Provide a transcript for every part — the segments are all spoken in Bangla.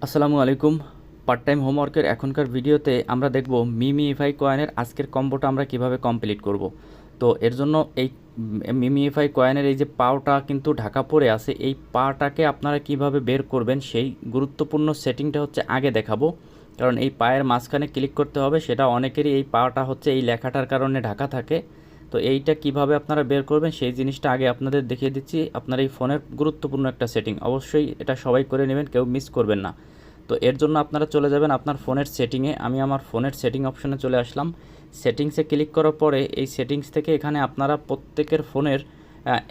আসসালামু আলাইকুম। পার্ট টাইম হোমওয়ার্কের এখনকার ভিডিওতে আমরা দেখব মিমিইফাই কয়েনের আজকের কম্বোটা আমরা কিভাবে কমপ্লিট করব। তো এর জন্য এই মিমিইফাই কয়েনের এই যে পাওটা কিন্তু ঢাকা পড়ে আছে, এই পাটাকে আপনারা কিভাবে বের করবেন সেই গুরুত্বপূর্ণ সেটিংটা হচ্ছে আগে দেখাবো। কারণ এই পায়ের মাঝখানে ক্লিক করতে হবে, সেটা অনেকেরই এই পাটা হচ্ছে এই লেখাটার কারণে ঢাকা থাকে। তো এইটা কিভাবে আপনারা বের করবেন সেই জিনিসটা আগে আপনাদের দেখিয়ে দিচ্ছি। আপনার এই ফোনের গুরুত্বপূর্ণ একটা সেটিং, অবশ্যই এটা সবাই করে নেবেন, কেউ মিস করবেন না। তো এর জন্য আপনারা চলে যাবেন আপনার ফোনের সেটিংয়ে। আমি আমার ফোনের সেটিং অপশনে চলে আসলাম। সেটিংসে ক্লিক করার পরে এই সেটিংস থেকে এখানে আপনারা প্রত্যেকের ফোনের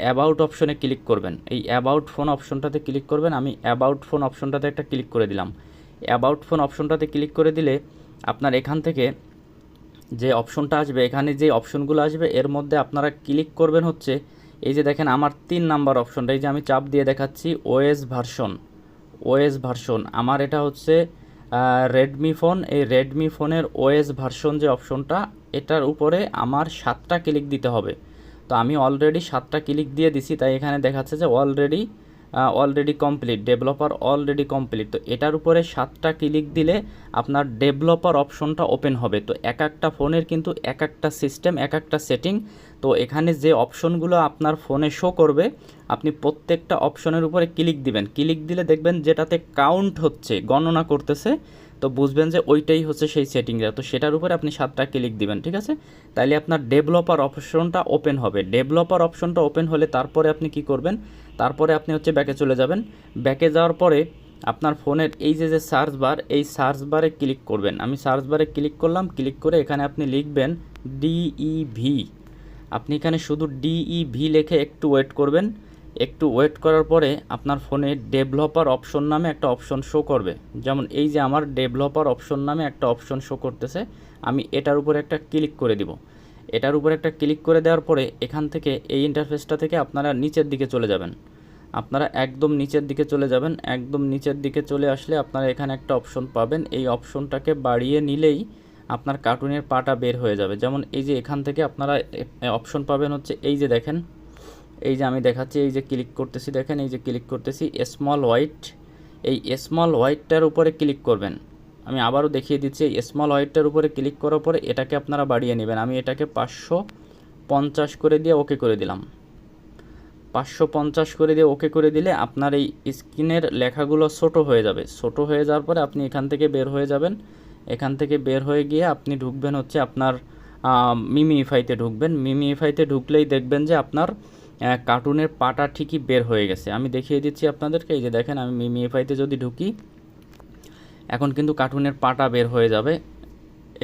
অ্যাবাউট অপশনে ক্লিক করবেন। এই অ্যাবাউট ফোন অপশনটাতে ক্লিক করবেন। আমি অ্যাবাউট ফোন অপশনটাতে একটা ক্লিক করে দিলাম। অ্যাবাউট ফোন অপশনটাতে ক্লিক করে দিলে আপনার এখান থেকে যে অপশনটা আসবে, এখানে যে অপশনগুলো আসবে এর মধ্যে আপনারা ক্লিক করবেন হচ্ছে এই যে দেখেন আমার 3 নাম্বার অপশনটা, এই যে আমি চাপ দিয়ে দেখাচ্ছি ওএস ভার্সন। আমার এটা হচ্ছে রেডমি ফোন। এই রেডমি ফোনের ওএস ভার্সন যে অপশনটা, এটার উপরে আমার 7টা ক্লিক দিতে হবে। তো আমি অলরেডি 7টা ক্লিক দিয়ে দিছি, তাই এখানে দেখাচ্ছে যে already complete, developer already complete. তো এটার উপরে 7টা ক্লিক দিলে আপনার ডেভেলপার অপশনটা ওপেন হবে। তো এক একটা ফোনের কিন্তু এক একটা সিস্টেম, এক একটা সেটিং। তো এখানে যে অপশনগুলো আপনার ফোনে শো করবে, আপনি প্রত্যেকটা অপশনের উপরে ক্লিক দিবেন। ক্লিক দিলে দেখবেন যেটাতে কাউন্ট হচ্ছে, গণনা করতেছে, তো বুঝবেন যে ওইটাই হচ্ছে সেই সেটিংটা। তো সেটার উপরে আপনি 7টা ক্লিক দিবেন, ঠিক আছে? তাইলে আপনার ডেভেলপার অপশনটা ওপেন হবে। ডেভেলপার অপশনটা ওপেন হলে তারপরে আপনি কি করবেন, তারপরে আপনি হচ্ছে ব্যাকে চলে যাবেন। ব্যাকে যাওয়ার পরে আপনার ফোনের এই যে সার্চ বার, এই সার্চ বারে ক্লিক করবেন। আমি সার্চ বারে ক্লিক করলাম। ক্লিক করে এখানে আপনি লিখবেন DEV। আপনি এখানে শুধু DEV লিখে একটু ওয়েট করবেন। একটু ওয়েট করার পরে আপনার ফোনে ডেভেলপার অপশন নামে একটা অপশন শো করবে। যেমন এই যে আমার ডেভেলপার অপশন নামে একটা অপশন শো করতেছে, আমি এটার উপরে একটা ক্লিক করে দিব। এটার উপরে একটা ক্লিক করে দেওয়ার পরে এখান থেকে এই ইন্টারফেসটা থেকে আপনারা নিচের দিকে চলে যাবেন। আপনারা একদম নিচের দিকে চলে যাবেন। একদম নিচের দিকে চলে আসলে আপনারা এখানে একটা অপশন পাবেন। এই অপশনটাকে বাড়িয়ে নিলেই আপনার কার্টুনের পাটা বের হয়ে যাবে। যেমন এই যে এখান থেকে আপনারা অপশন পাবেন হচ্ছে এই যে দেখেন, এই যে আমি দেখাচ্ছি, এই যে ক্লিক করতেছি, দেখেন এই যে ক্লিক করতেছি স্মল হোয়াইট। এই স্মল হোয়াইটটার উপরে ক্লিক করবেন। আমি আবারও দেখিয়ে দিচ্ছি, এই স্মল হোয়াইটটার উপরে ক্লিক করার পরে এটাকে আপনারা বাড়িয়ে নেবেন। আমি এটাকে 550 করে দিয়ে ওকে করে দিলাম। 550 করে দিয়ে ওকে করে দিলে আপনার এই স্ক্রিনের লেখাগুলো ছোট হয়ে যাবে। ছোট হয়ে যাওয়ার পরে আপনি এখান থেকে বের হয়ে যাবেন। এখান থেকে বের হয়ে গিয়ে আপনি ঢুকবেন হচ্ছে আপনার মিমিইফাইতে ঢুকবেন। মিমিইফাইতে ঢুকলেই দেখবেন যে আপনার কার্টুনের পাটা ঠিকই বের হয়ে গেছে। আমি দেখিয়ে দিচ্ছি আপনাদেরকে, এই যে দেখেন আমি মিমিইফাইতে যদি ঢুকি, এখন কিন্তু কার্টুনের পাটা বের হয়ে যাবে।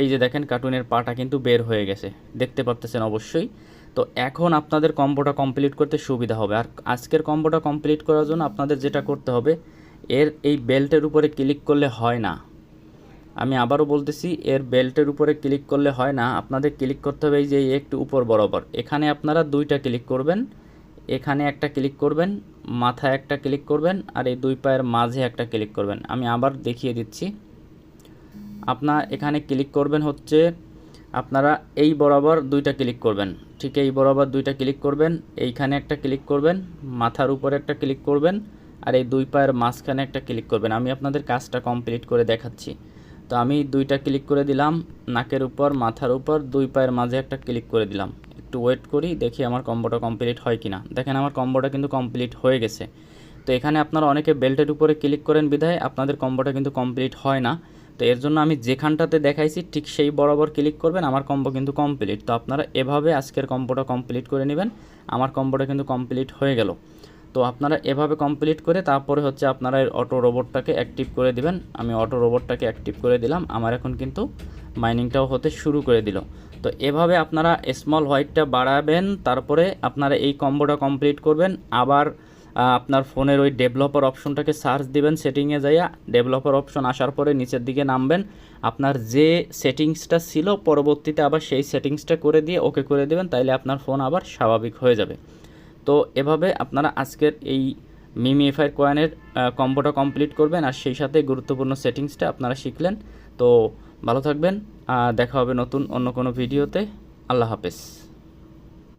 এই যে দেখেন কার্টুনের পাটা কিন্তু বের হয়ে গেছে, দেখতে পারতেছেন অবশ্যই। তো এখন আপনাদের কম্বোটা কমপ্লিট করতে সুবিধা হবে। আর আজকের কম্বোটা কমপ্লিট করার জন্য আপনাদের যেটা করতে হবে, এই বেল্টের উপরে ক্লিক করলে হয় না। আমি আবারও বলতেছি, এর বেল্টের উপরে ক্লিক করলে হয় না। আপনাদের ক্লিক করতে হবে এই যে একটু উপর বরাবর। এখানে আপনারা 2টা ক্লিক করবেন, এখানে একটা ক্লিক করবেন, মাথায় একটা ক্লিক করবেন, আর এই 2 পায়ের মাঝে একটা ক্লিক করবেন। আমি আবার দেখিয়ে দিচ্ছি। আপনার এখানে ক্লিক করবেন হচ্ছে আপনারা এই বরাবর 2টা ক্লিক করবেন, ঠিক এই বরাবর 2টা ক্লিক করবেন। এইখানে একটা ক্লিক করবেন, মাথার উপরে একটা ক্লিক করবেন, আর এই 2 পায়ের মাঝখানে একটা ক্লিক করবেন। আমি আপনাদের কাজটা কমপ্লিট করে দেখাচ্ছি। তো আমি 2টা ক্লিক করে দিলাম, নাকের উপর, মাথার উপর, 2 পায়ের মাঝে একটা ক্লিক করে দিলাম। একটু ওয়েট করি, দেখি আমার কম্বোটা কমপ্লিট হয় কিনা। দেখেন আমার কম্বোটা কিন্তু কমপ্লিট হয়ে গেছে। তো এখানে আপনারা অনেকে বেল্টের উপরে ক্লিক করেন বিধায় আপনাদের কম্বোটা কিন্তু কমপ্লিট হয় না। তো এর জন্য আমি যেখানটাতে দেখাইছি ঠিক সেই বরাবর ক্লিক করবেন, আমার কম্বো কিন্তু কমপ্লিট। তো আপনারা এভাবে আজকের কম্বোটা কমপ্লিট করে নেবেন। আমার কম্বোটা কিন্তু কমপ্লিট হয়ে গেল। তো আপনারা এভাবে কমপ্লিট করে তারপরে হচ্ছে আপনারা এই অটো রোবটটাকে অ্যাক্টিভ করে দিবেন। আমি অটো রোবটটাকে অ্যাক্টিভ করে দিলাম, আমার এখন কিন্তু মাইনিংটাও হতে শুরু করে দিল। তো এভাবে আপনারা স্মল হোয়াইটটা বাড়াবেন, তারপরে আপনারা এই কম্বোটা কমপ্লিট করবেন। আবার আপনার ফোনের ওই ডেভেলপার অপশনটাকে সার্চ দিবেন, সেটিংয়ে যাইয়া ডেভেলপার অপশন আসার পরে নিচের দিকে নামবেন। আপনার যে সেটিংসটা ছিল পরবর্তীতে আবার সেই সেটিংসটা করে দিয়ে ওকে করে দেবেন, তাইলে আপনার ফোন আবার স্বাভাবিক হয়ে যাবে। তো এভাবে আপনারা আজকের এই মিমিইফাই কয়েনের কম্বোটা কমপ্লিট করবেন, আর সেই সাথে গুরুত্বপূর্ণ সেটিংসটা আপনারা শিখলেন। তো ভালো থাকবেন, দেখা হবে নতুন অন্য কোনো ভিডিওতে। আল্লাহ হাফেজ।